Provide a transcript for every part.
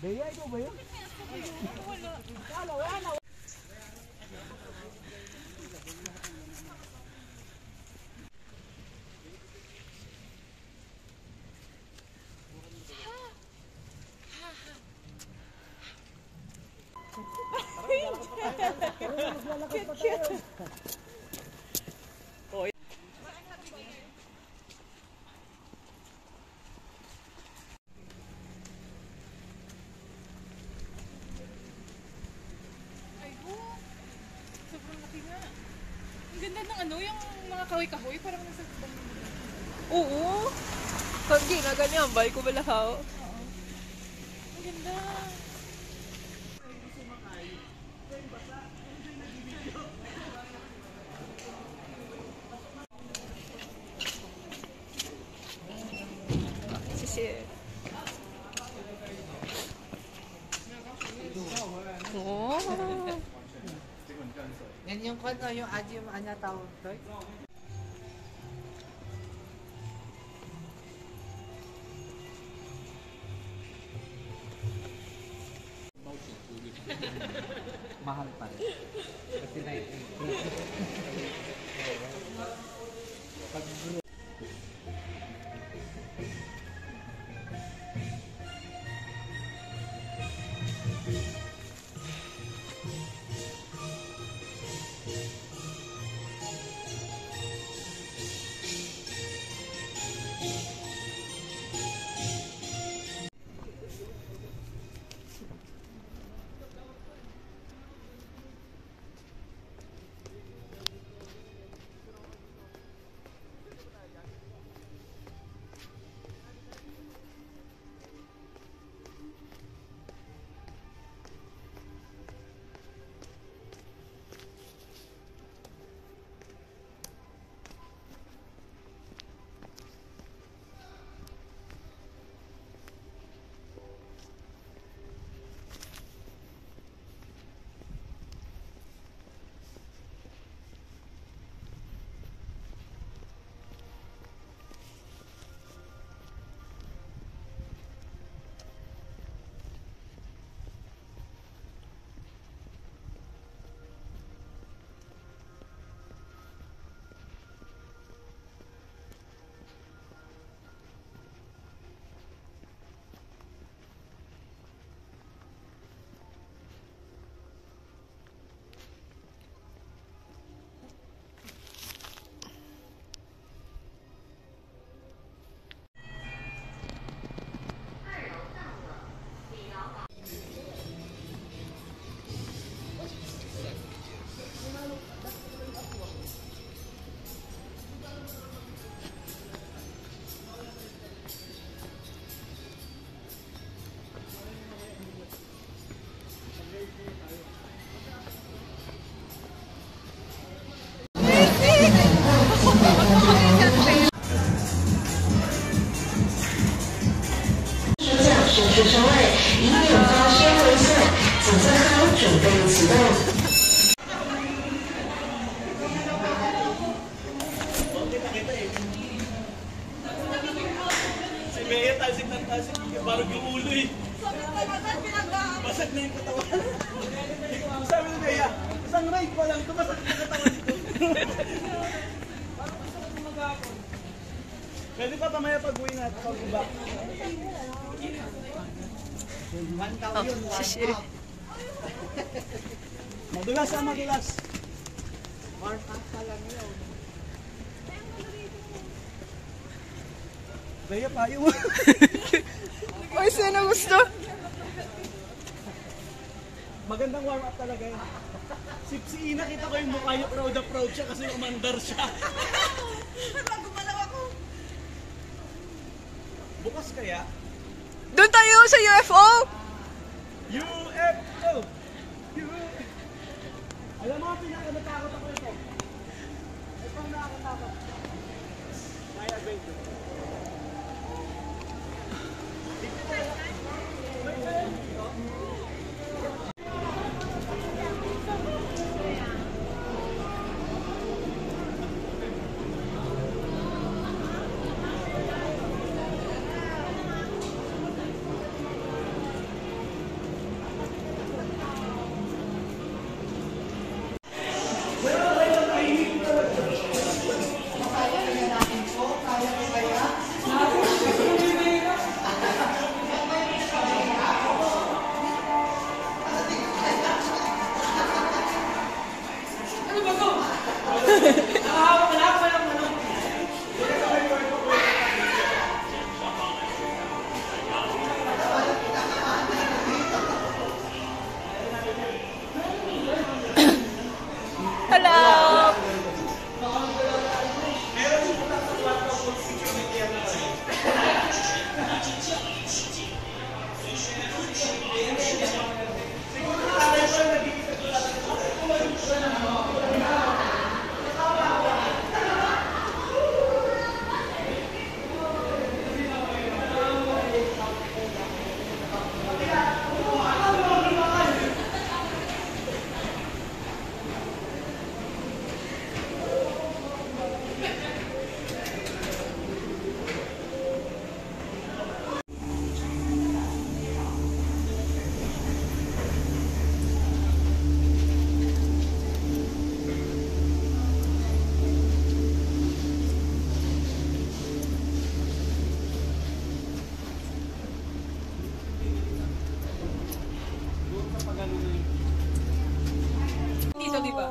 Bea, ikaw ba yun? Wala. Cute. Ganda ng ano, yung mga kahoy-kahoy, parang nasa bang... Oo. Hindi na ganyan, bal ko balahaw. Ang ganda. Sisi. Oh. Yan yung kano, yung aji yung anya tawag to. Mahal pa rin. Kasi Bea, tasik ng tasik. Parang yung ulo eh. Basag na yung katawan. Sabi ni Bea, isang ride pa lang ito, basag na katawan ito. Parang masarap na mag-aapon. Pwede pa pamaya pag-uwi natin pag-uba. Sisi. Madulas ah, madulas. warm up pa lang yun. Bea, payo mo. Ay, sana gusto. Magandang warm up talaga yun. Si Ina, kita ko yung mukha niya, proud na proud siya kasi umandar siya. Gumalaw ako. Bukas kaya? Doon tayo sa UFO! UFO! Alam mo, pinaka-natakot ako ito. Ito ang nakakatakot. My adventure.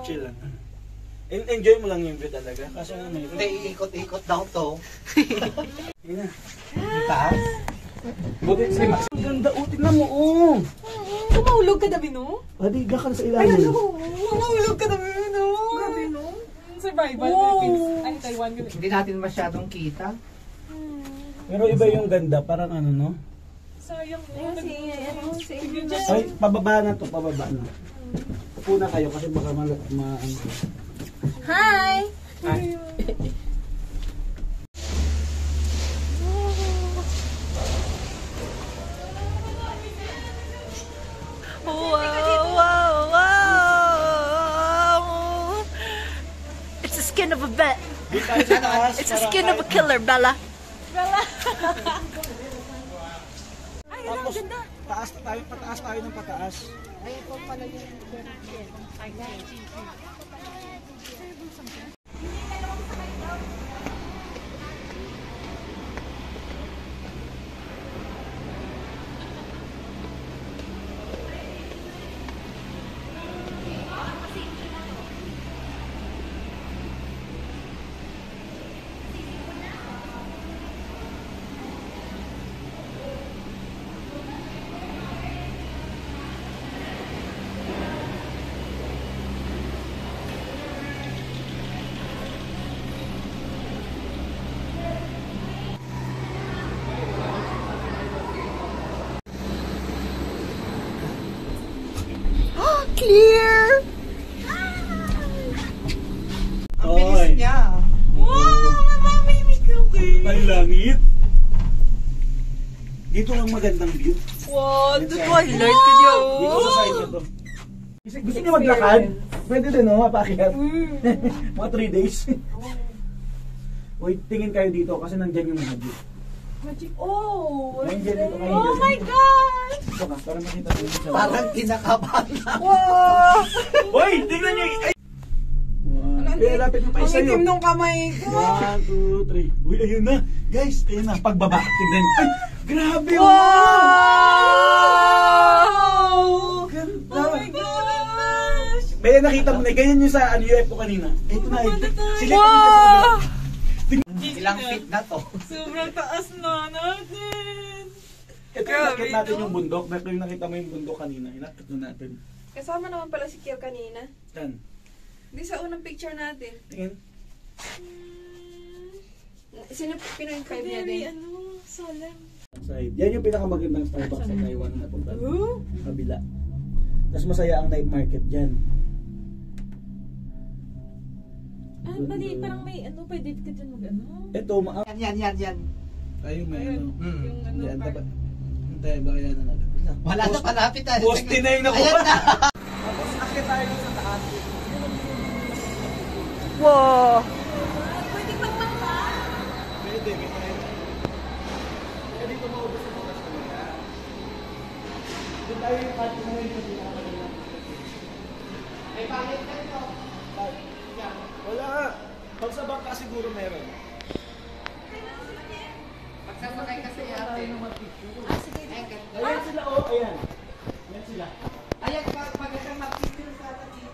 chill lang. Enjoy mo lang yung view talaga. Kaso ano eh. Hindi, iikot-ikot daw to. Yun na. Yung taas. Buti si Max. Ang ganda, tingnan mo, oh. Tumahulog ka dabi, no? Adi, gakan sa ilalim. Tumahulog ka dabi, no? Grabe, no? Survival, Philippines. Ay, Taiwan yun. Hindi natin masyadong kita. Pero iba yung ganda, parang ano, no? Sayang, no? Ay, pababa na to, pababa na. Upo na kayo kasi baka ano. Hi! Ay, Wow, wow, wow! It's the skin of a bat. di tayo sa taas. It's the skin of a killer, Bella. Tapos, taas na tayo, pataas tayo ng pataas. Clear! Ang bilis niya. Ay, langit. Dito ang magandang view. Wow, the twilight ka niya, Dito sa side na to. Gusto niyo maglakad? Pwede din, no? Mapakyat. Mga 3 days. Wait, tingin kayo dito kasi nandyan yung magic. Oh! Nandyan dito kayo. Oh my God! Ito ka, para makita nyo sa Parang kinakabahan na. Wow! Hoy! Tingnan nyo! Ay! Kaya lapit mo pa Ang isa itim yun. nung kamay ko. 1, 2, 3. Uy, ayun na. Guys, ayun na. Pagbaba. Tignan nyo. Ay! Grabe! Wow! Ganda! Oh my gosh! Kaya nakita mo na, ganyan yung sa UFO kanina. Ito na. Sila Wow! Ilang feet na to. Sobrang taas na natin. Ito yung nakit natin yung bundok. Ito yung nakita mo yung bundok kanina. Inakit na natin. Kasama naman pala si Kier kanina. Yan. Hindi sa unang picture natin. Tingin. Sino pinag-five niya din? Ano? Solemn. Side. Yan yung pinakamagandang Starbucks sa Taiwan na napunta. Kabila. Tapos masaya ang night market dyan. Ah, mali. Parang may ano, pwede ka dyan mag-ano. Ito, Yan. tayo may ano. Yung ano, Yan, part. dapat. Hintay, baka yan na natin. Wala na palapit na. Poste na yung nakuha. Ayan na. Tapos akit tayo sa taas. Wow! Pwede pang mama. Pwede, may tayo. Kaya dito maubos ang oras kanina. Doon tayo yung party na yun yung pinakamalala. May palit na ito. Wala. Pag sa bangka siguro meron. Magsasakay kasi ate. Ayan sila, oh, ayan. Ayan sila. Ayan, pag isang mag-picture sa ate dito.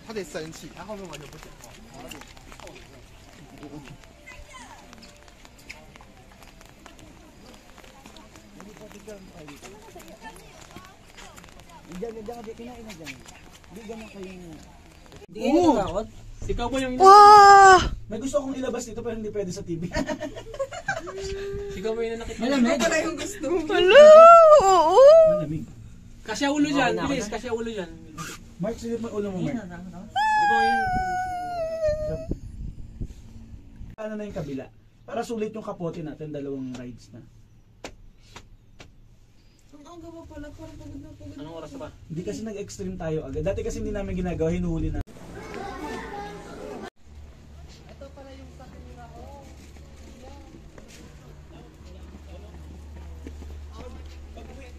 他得生气，他后面完全不讲话。 Oo! Ikaw ba yung... Wow! May gusto akong ilabas dito pero hindi pwede sa TV. Sigaw mo yun na nakita. Malamig. Wala yung gusto. Hello! Oo! Malamig. Kasya ulo dyan, bilis, kasya ulo dyan. Mark, silip mo ulo mo, Mark. Di ba yun? Ano na yung kabila? Para sulit yung kapote natin, dalawang rides na. Ang aga pa pala, parang pagod na pagod. Anong oras na ba? Hindi kasi nag-extreme tayo agad. Dati kasi hindi namin ginagawa, hinuhuli na.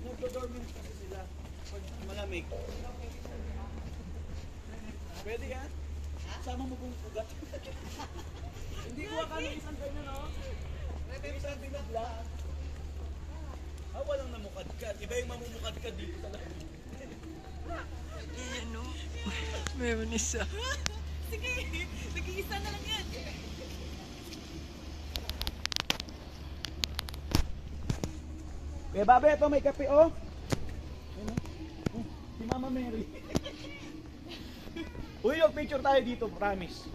Nagdo-dormant kasi sila pag malamig. Pwede yan? Sama mo kong ugat. Hindi ko akala isang ganyan, no? Isang binagla. Walang namukadkad. Iba yung mamumukadkad dito talaga. Ano? Meron isa. Sige, nag-iisa na lang yan. Kaya babe, ito may kape, oh. Ano? Si Mama Mary. Uy, yung picture tayo dito, promise.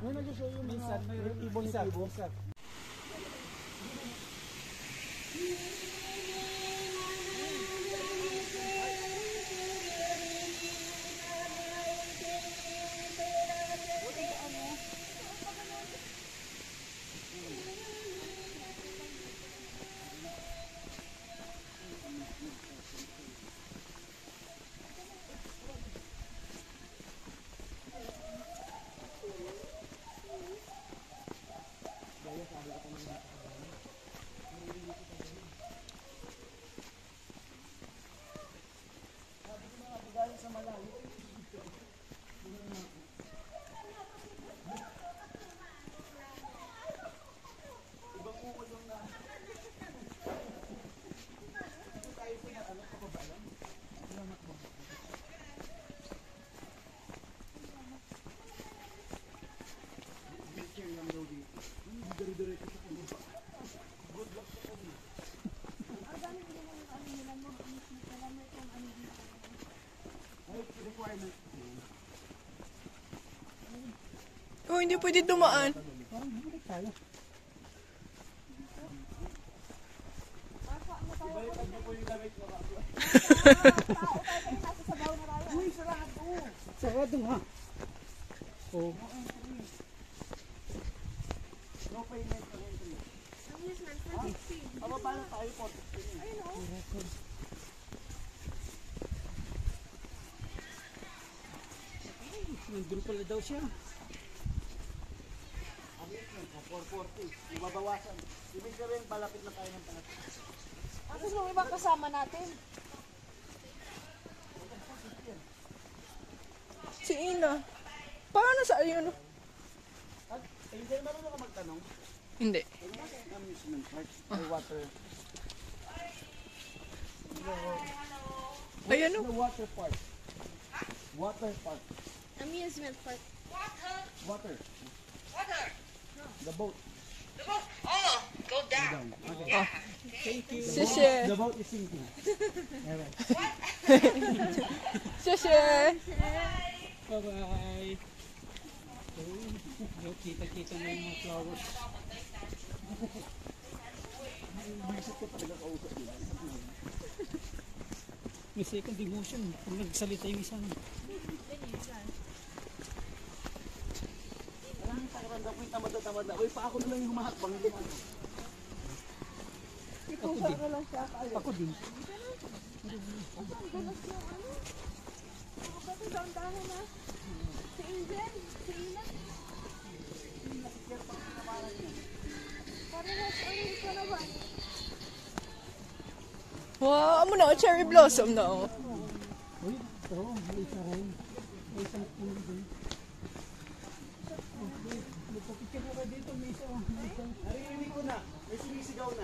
May nag-show yung minsan, ibon sa ibon. Oh, hindi pwede dumaan. Sarado nga. Oh. No payment for entry. Paano tayo po? Ayun o. Nandun pala daw siya. 440. Ibabawasan. Ibig sabihin, palapit na tayo ng palapit. Tapos yung ibang kasama natin. Si Ina. Paano sa ayun? Hindi marunong ka magtanong. Hindi. Amusement park or water. Ayan o. The water park. Water park. Amusement park. Water. The boat. Shushe. The boat is sinking. Shushe. Bye-bye. Oh, kita-kita mo yung mga flowers. May second emotion. Kung nagsalita yung isang. Alam, pakiramdam ko yung tamad na. Uy, pa ako na lang yung humahakbang. Ako din. Wow, amo na, cherry blossom na. Oh. Uy, ito. May isa rin. May isang puno din. Magpapicture na dito. May isa. Narinig ko na. May sumisigaw na.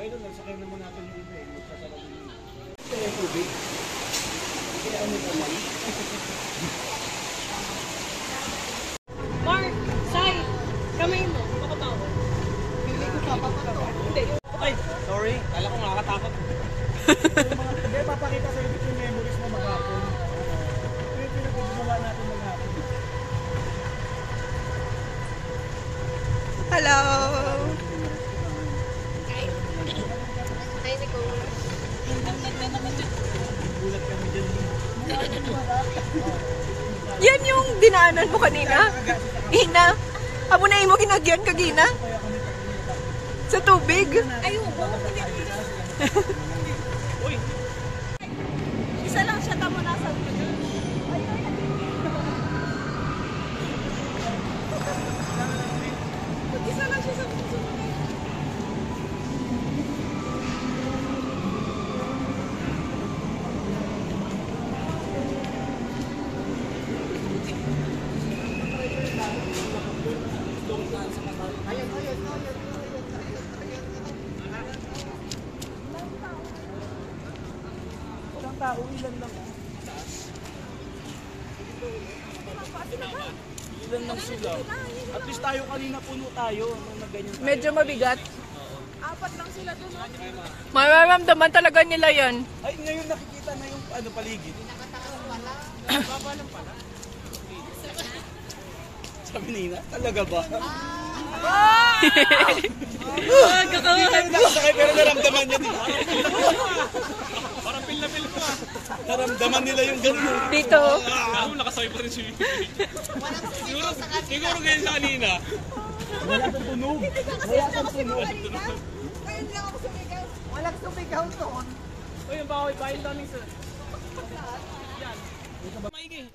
Ayun, nagsakay naman natin yung iba eh. Magkasarap yung ito yung tubig. Kaya ano naman? Mark, Sai, kamay mo. Pakatawa. Ay, sorry. Kala ko nakakatakot. Hindi, papakita sa iyo yung memories mo maghapon. Ito yung pinag-gumawa natin maghapon. Hello. Gulat kami dyan. Yan yung dinaanan mo kanina? Ina, amo na imo kinagyan kagina? Sa tubig? Ay, isa lang siya tamo nasa isa lang siya sa Ilang tao, ilan lang. Ilan lang sila. At least tayo kanina puno tayo. Nung nagganyan tayo. medyo mabigat. Mararamdaman talaga nila yan. Ay, ngayon nakikita na yung ano paligid. Baba lang pala. Sabi ni Ina, talaga ba? Hindi tayo nakasakay pero naramdaman niya din. Parang pil na pil ko ah. Naramdaman nila yung gano'n. Dito. Ako nakasakay pa rin si Siguro ganyan sa kanina. Wala kang tunog. Wala kang tunog. Walang sumigaw to. Uy, yung bahay daming sir. Yan. Maigi.